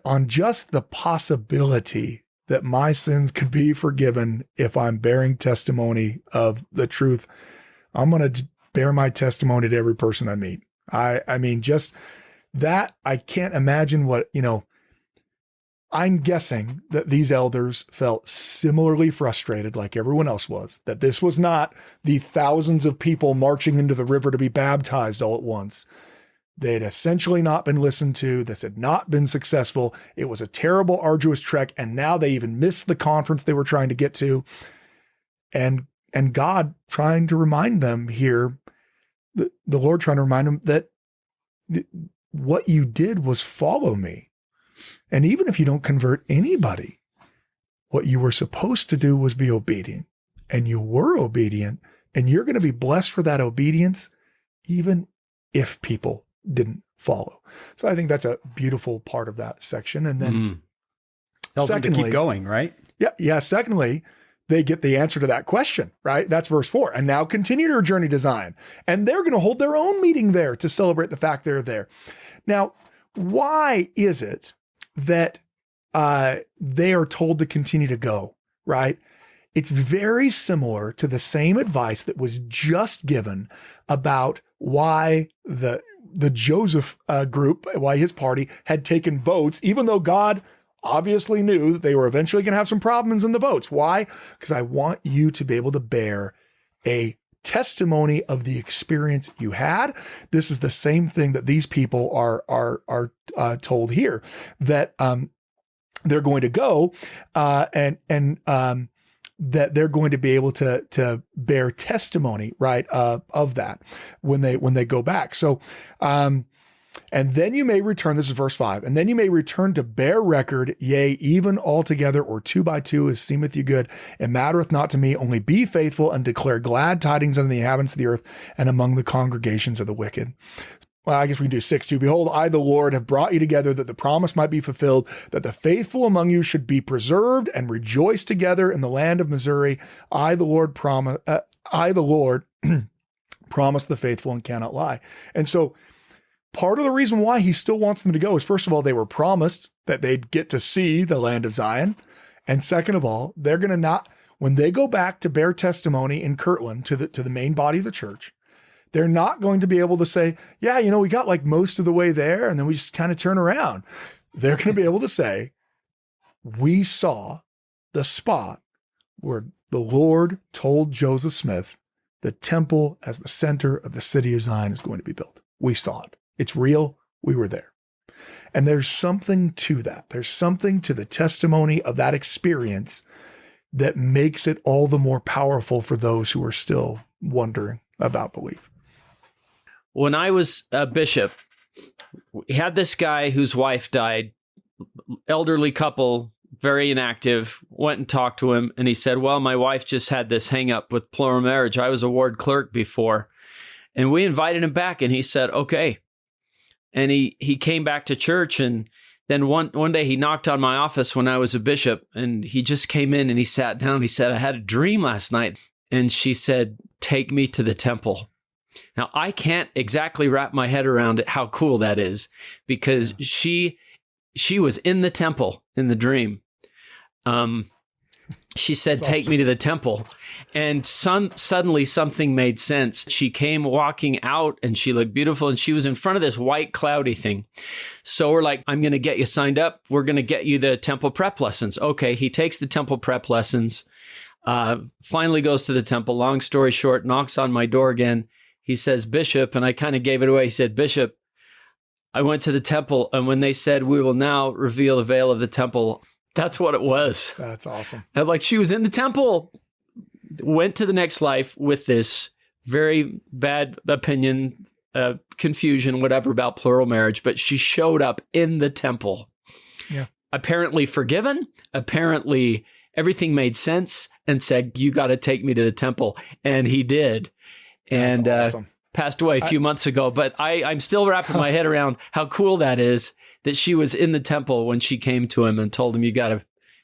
on just the possibility that my sins could be forgiven if I'm bearing testimony of the truth, I'm going to bear my testimony to every person I meet. I mean, just that, I can't imagine what, I'm guessing that these elders felt similarly frustrated like everyone else was, that this was not the thousands of people marching into the river to be baptized all at once. They had essentially not been listened to. This had not been successful. It was a terrible, arduous trek. And now they even missed the conference they were trying to get to. And God trying to remind them here, the Lord trying to remind them that what you did was follow me. And even if you don't convert anybody, what you were supposed to do was be obedient. And you were obedient. And you're going to be blessed for that obedience, even if people didn't follow. So I think that's a beautiful part of that section. And then secondly, to keep going, right? Yeah. Secondly, they get the answer to that question, right? That's verse 4. And now continue your journey to Zion. And they're going to hold their own meeting there to celebrate the fact they're there. Now, why is it that they are told to continue to go, right? It's very similar to the same advice that was just given about why the Joseph group, why his party had taken boats, even though God obviously knew that they were eventually going to have some problems in the boats. Why? Because I want you to be able to bear a testimony of the experience you had. This is the same thing that these people are told here, that they're going to go and that they're going to be able to bear testimony, right, of that when they go back. So, and then you may return, this is verse 5, and then you may return to bear record, yea, even altogether, or 2 by 2, as seemeth you good. It mattereth not to me, only be faithful and declare glad tidings unto the inhabitants of the earth and among the congregations of the wicked. Well, I guess we can do 6:2. Behold, I, the Lord, have brought you together that the promise might be fulfilled, that the faithful among you should be preserved and rejoice together in the land of Missouri. I, the Lord, promise the faithful and cannot lie. And so part of the reason why he still wants them to go is, first of all, they were promised that they'd get to see the land of Zion. And second of all, they're going to not, when they go back to bear testimony in Kirtland to the main body of the church, they're not going to be able to say, yeah, we got like most of the way there and then we just kind of turn around. They're going to be able to say, we saw the spot where the Lord told Joseph Smith the temple as the center of the city of Zion is going to be built. We saw it. It's real. We were there. And there's something to that. There's something to the testimony of that experience that makes it all the more powerful for those who are still wondering about belief. When I was a bishop, we had this guy whose wife died, elderly couple, very inactive, went and talked to him. And he said, well, my wife just had this hang up with plural marriage. I was a ward clerk before. And we invited him back and he said, okay. And he came back to church, and then one day he knocked on my office when I was a bishop, and he just came in and he sat down. He said, I had a dream last night. And she said, take me to the temple. Now, I can't exactly wrap my head around it, how cool that is, because she was in the temple in the dream. She said, that's take awesome. Me to the temple. And suddenly something made sense. She came walking out and she looked beautiful and she was in front of this white cloudy thing. So we're like, I'm going to get you signed up. We're going to get you the temple prep lessons. Okay. He takes the temple prep lessons, finally goes to the temple. Long story short, knocks on my door again. He says, Bishop, and I kind of gave it away. He said, Bishop, I went to the temple, and when they said, we will now reveal the veil of the temple, that's what it was. That's awesome. And like, she was in the temple, went to the next life with this very bad opinion confusion, whatever, about plural marriage, but she showed up in the temple. Yeah. Apparently forgiven, apparently everything made sense, and said, "You got to take me to the temple." And he did. And awesome. Passed away a few months ago. But I'm still wrapping my head around how cool that is, that she was in the temple when she came to him and told him, "You got to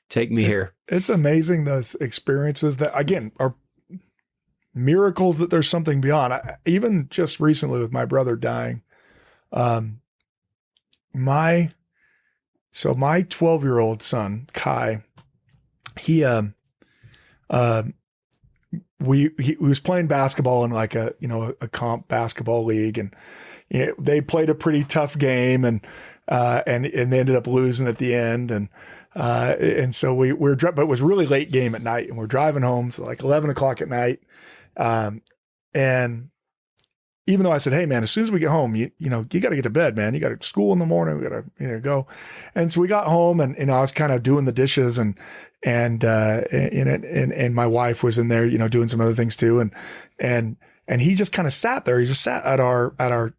take me here." It's amazing, those experiences that, again, are miracles, that there's something beyond. Even just recently with my brother dying, my 12-year-old son, Kai, he was playing basketball in like a comp basketball league, and they played a pretty tough game, and they ended up losing at the end, and so but it was a really late game at night, and we're driving home, so like 11 o'clock at night, and even though I said, "Hey man, as soon as we get home, you got to get to bed, man. You got to school in the morning. We got to go." And so we got home, and I was kind of doing the dishes, and my wife was in there, doing some other things too, and he just kind of sat there. He just sat at our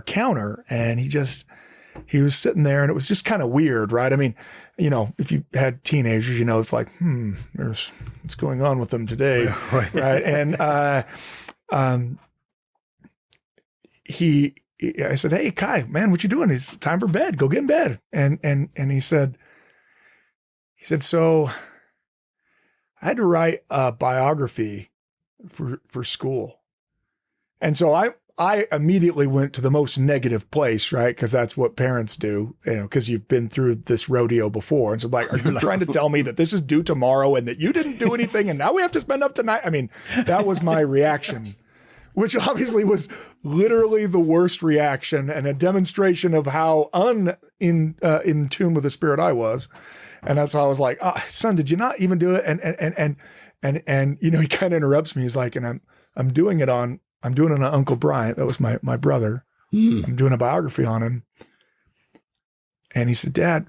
counter, and he was sitting there, and it was just kind of weird, right? I mean, if you had teenagers, it's like, there's what's going on with them today, right? And I said, "Hey, Kai, man, what you doing? It's time for bed. Go get in bed." And he said, "So I had to write a biography for school." And so I immediately went to the most negative place, right? Because that's what parents do, because you've been through this rodeo before. And so I'm like, "Are you trying to tell me that this is due tomorrow and that you didn't do anything and now we have to spend up tonight?" I mean, that was my reaction, which obviously was literally the worst reaction and a demonstration of how in tune with the Spirit I was. And that's how I was like, "Oh, son, did you not even do it?" And he kind of interrupts me. He's like, "And I'm doing it on Uncle Bryant." That was my brother. I'm doing a biography on him. And he said, "Dad,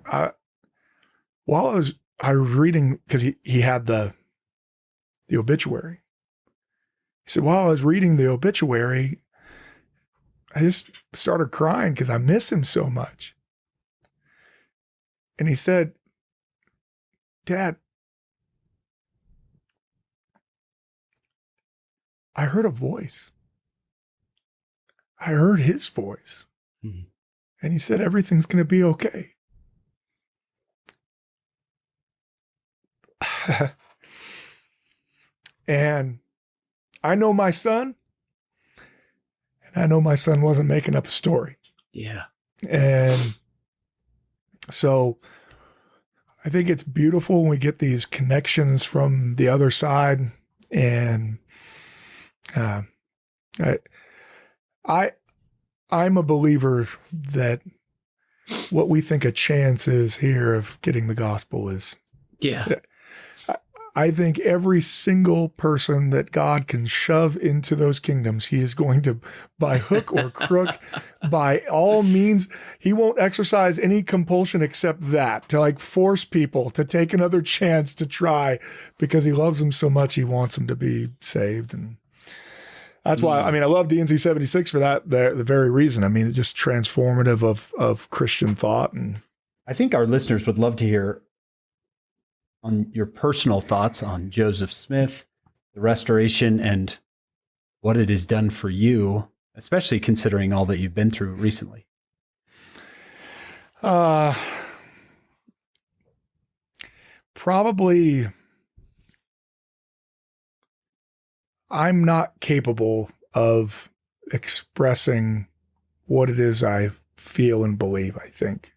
while I was reading," because he had the obituary. He said, "While I was reading the obituary, I just started crying because I miss him so much." And he said, "Dad, I heard a voice. I heard his voice." Mm-hmm. And he said, "Everything's going to be okay." And I know my son, and I know my son wasn't making up a story. Yeah. And so I think it's beautiful when we get these connections from the other side. And I'm a believer that what we think a chance is here of getting the gospel is. Yeah. I think every single person that God can shove into those kingdoms, he is going to, by hook or crook, by all means, he won't exercise any compulsion except that, to like force people to take another chance to try, because he loves them so much, he wants them to be saved. And that's why, I love DNC 76 for that, the very reason. It's just transformative of Christian thought. And I think our listeners would love to hear on your personal thoughts on Joseph Smith, the restoration, and what it has done for you, especially considering all that you've been through recently. Probably, I'm not capable of expressing what it is I feel and believe, I think.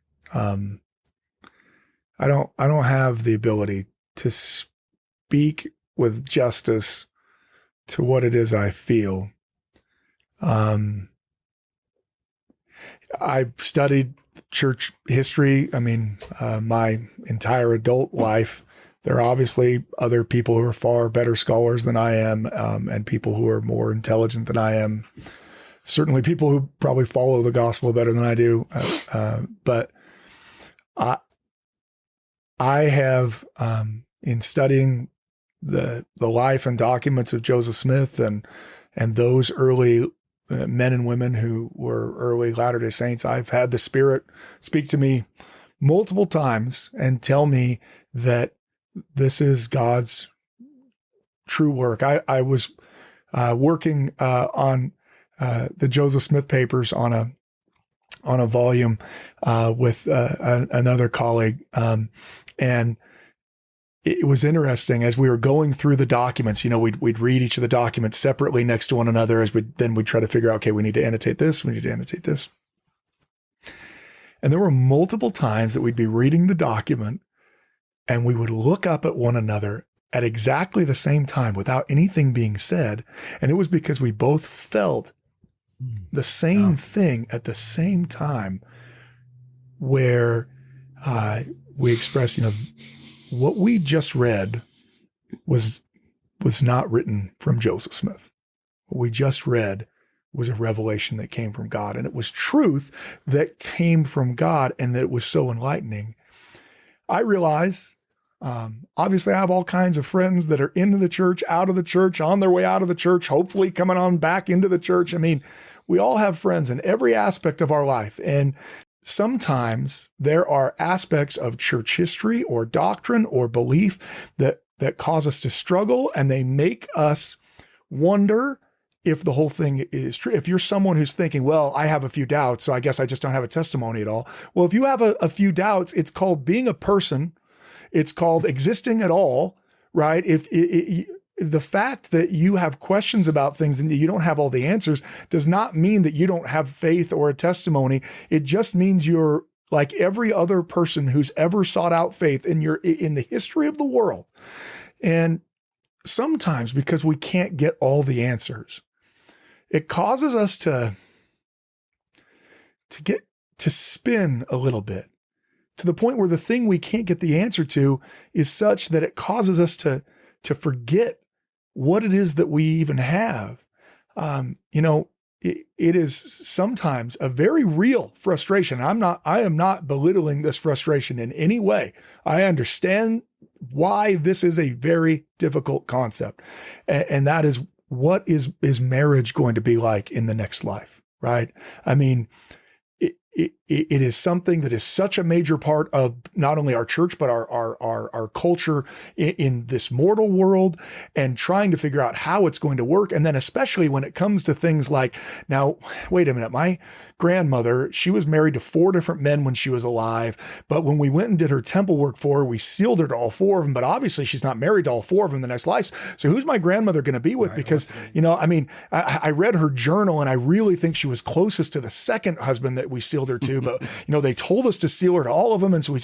I don't have the ability to speak with justice to what it is I feel. I've studied church history. My entire adult life, there are obviously other people who are far better scholars than I am, and people who are more intelligent than I am. Certainly people who probably follow the gospel better than I do. But I have, in studying the life and documents of Joseph Smith and those early men and women who were early Latter-day Saints. I've had the Spirit speak to me multiple times and tell me that this is God's true work. I was working on the Joseph Smith papers on a volume with another colleague, and it was interesting as we were going through the documents. We'd read each of the documents separately next to one another as we'd try to figure out, okay, we need to annotate this, we need to annotate this. And there were multiple times that we'd be reading the document and we would look up at one another at exactly the same time without anything being said. And it was because we both felt the same thing at the same time, where we expressed, what we just read was not written from Joseph Smith. What we just read was a revelation that came from God, and it was truth that came from God, and that it was so enlightening. I realize, obviously I have all kinds of friends that are into the church, out of the church, on their way out of the church, hopefully coming on back into the church. I mean, we all have friends in every aspect of our life. And sometimes there are aspects of church history or doctrine or belief that cause us to struggle, and they make us wonder if the whole thing is true. If you're someone who's thinking, well, I have a few doubts, so I guess I just don't have a testimony at all. Well, if you have a few doubts, it's called being a person. It's called existing at all, right? The fact that you have questions about things and that you don't have all the answers does not mean that you don't have faith or a testimony. It just means you're like every other person who's ever sought out faith in the history of the world. And sometimes, because we can't get all the answers, it causes us to spin a little bit, to the point where the thing we can't get the answer to is such that it causes us to forget what it is that we even have. It is sometimes a very real frustration. I am not belittling this frustration in any way. I understand why this is a very difficult concept. And that is, what is marriage going to be like in the next life, right? I mean, it is something that is such a major part of not only our church, but our culture in this mortal world, and trying to figure out how it's going to work. And then especially when it comes to things like, now, wait a minute, my grandmother, she was married to 4 different men when she was alive. But when we went and did her temple work for her, we sealed her to all 4 of them. But obviously she's not married to all 4 of them in the next life. So who's my grandmother going to be with? Right, because, I read her journal and I really think she was closest to the second husband that we sealed her to. But, they told us to seal her to all of them. And so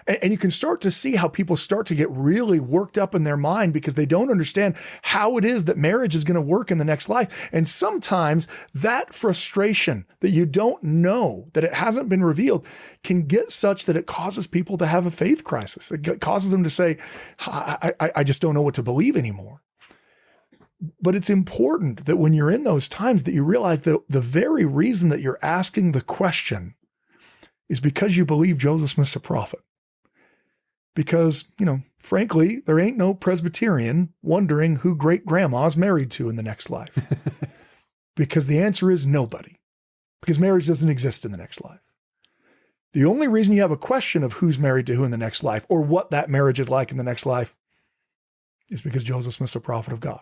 and you can start to see how people start to get really worked up in their mind because they don't understand how it is that marriage is going to work in the next life. And sometimes that frustration that you don't know, that it hasn't been revealed, can get such that it causes people to have a faith crisis. It causes them to say, I just don't know what to believe anymore. But it's important that when you're in those times that you realize that the very reason that you're asking the question is because you believe Joseph Smith's a prophet. Because, frankly, there ain't no Presbyterian wondering who great grandma's married to in the next life. Because the answer is nobody. Because marriage doesn't exist in the next life. The only reason you have a question of who's married to who in the next life, or what that marriage is like in the next life, is because Joseph Smith's a prophet of God.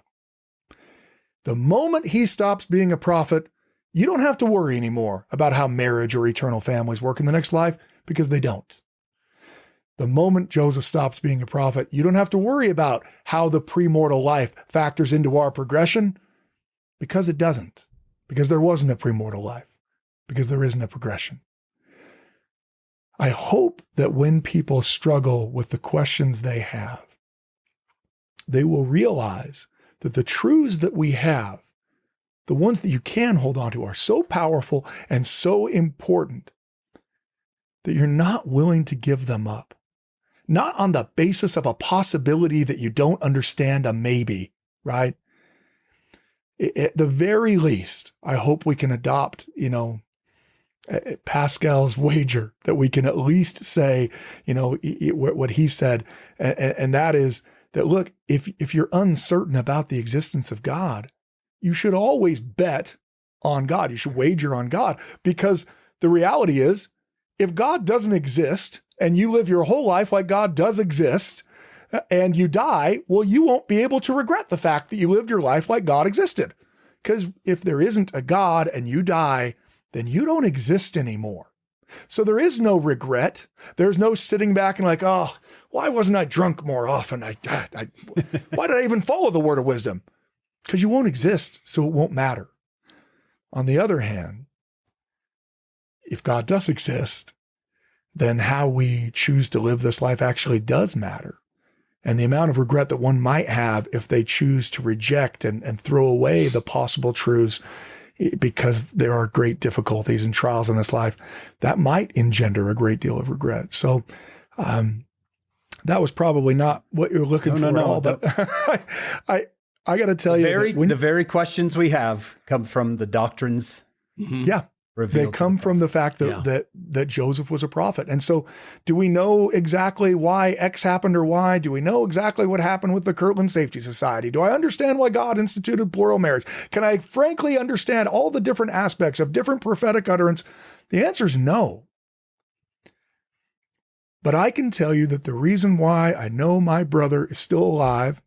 The moment he stops being a prophet, you don't have to worry anymore about how marriage or eternal families work in the next life, because they don't. The moment Joseph stops being a prophet, you don't have to worry about how the premortal life factors into our progression, because it doesn't. Because there wasn't a premortal life. Because there isn't a progression. I hope that when people struggle with the questions they have, they will realize that the truths that we have, the ones that you can hold on to, are so powerful and so important that you're not willing to give them up. Not on the basis of a possibility that you don't understand, a maybe, right? At the very least, I hope we can adopt, Pascal's wager, that we can at least say, what he said, and that is that, look, if you're uncertain about the existence of God, you should always bet on God. You should wager on God, because the reality is, if God doesn't exist and you live your whole life like God does exist and you die, well, you won't be able to regret the fact that you lived your life like God existed. Because if there isn't a God and you die, then you don't exist anymore. So there is no regret. There's no sitting back and like, oh, why wasn't I drunk more often? Why did I even follow the word of wisdom? Because you won't exist, so it won't matter. On the other hand, if God does exist, then how we choose to live this life actually does matter. And the amount of regret that one might have if they choose to reject and throw away the possible truths because there are great difficulties and trials in this life, that might engender a great deal of regret. So that was probably not what you're looking for at all. But I got to tell you, the very questions we have come from the doctrines. Mm-hmm. Yeah. They come from the fact that Joseph was a prophet. And so do we know exactly why X happened or Y? Do we know exactly what happened with the Kirtland Safety Society? Do I understand why God instituted plural marriage? Can I frankly understand all the different aspects of different prophetic utterance? The answer is no. But I can tell you that the reason why I know my brother is still alive,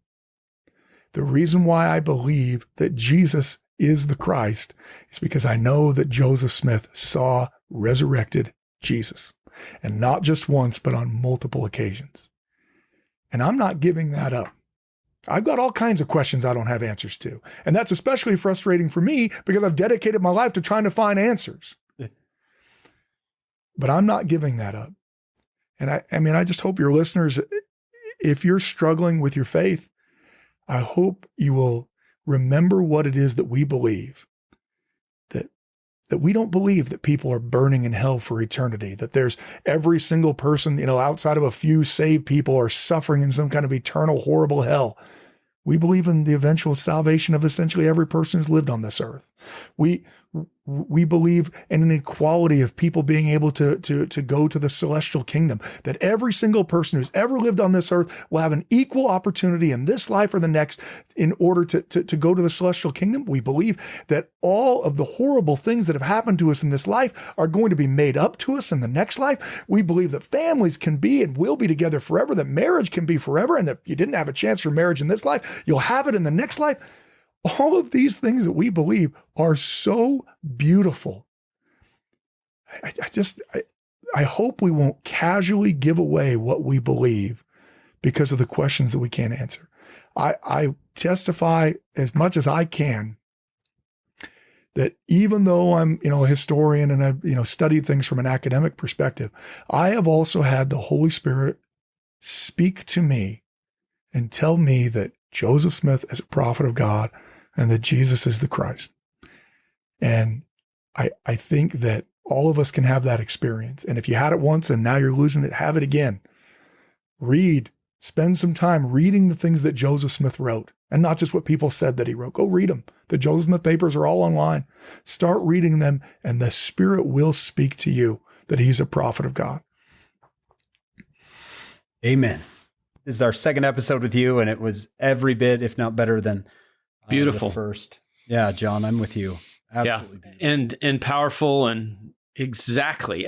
the reason why I believe that Jesus is the Christ, is because I know that Joseph Smith saw resurrected Jesus, and not just once, but on multiple occasions. And I'm not giving that up. I've got all kinds of questions I don't have answers to. And that's especially frustrating for me because I've dedicated my life to trying to find answers. But I'm not giving that up. And I just hope your listeners, if you're struggling with your faith, I hope you will remember what it is that we believe, that we don't believe that people are burning in hell for eternity, that there's every single person, outside of a few saved people are suffering in some kind of eternal, horrible hell. We believe in the eventual salvation of essentially every person who's lived on this earth. We believe in an equality of people being able to go to the celestial kingdom, that every single person who's ever lived on this earth will have an equal opportunity in this life or the next in order to go to the celestial kingdom. We believe that all of the horrible things that have happened to us in this life are going to be made up to us in the next life. We believe that families can be and will be together forever, that marriage can be forever, and that if you didn't have a chance for marriage in this life, you'll have it in the next life. All of these things that we believe are so beautiful. I hope we won't casually give away what we believe because of the questions that we can't answer. I testify as much as I can that even though I'm, a historian and I've, studied things from an academic perspective, I have also had the Holy Spirit speak to me and tell me that Joseph Smith is a prophet of God and that Jesus is the Christ. And I think that all of us can have that experience. And if you had it once and now you're losing it, have it again. Spend some time reading the things that Joseph Smith wrote, and not just what people said that he wrote. Go read them. The Joseph Smith papers are all online. Start reading them, and the Spirit will speak to you that he's a prophet of God. Amen. This is our second episode with you, and it was every bit, if not better than beautiful. The first. Yeah, John, I'm with you. Absolutely beautiful. And powerful, and exactly.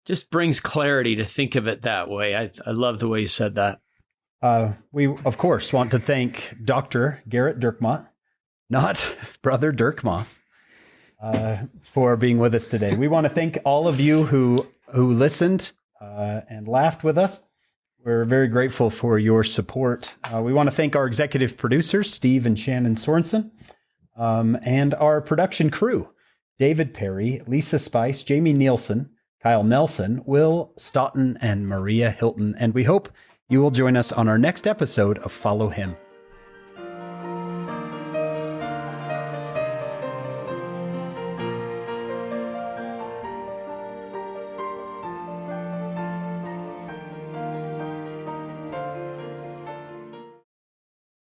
Just brings clarity to think of it that way. I love the way you said that. We, of course, want to thank Dr. Gerritt Dirkmaat, not Brother Dirkmaat, for being with us today. We want to thank all of you who listened and laughed with us. We're very grateful for your support. We want to thank our executive producers, Steve and Shannon Sorensen, and our production crew, David Perry, Lisa Spice, Jamie Nielsen, Kyle Nelson, Will Stoughton, and Maria Hilton. And we hope you will join us on our next episode of Follow Him.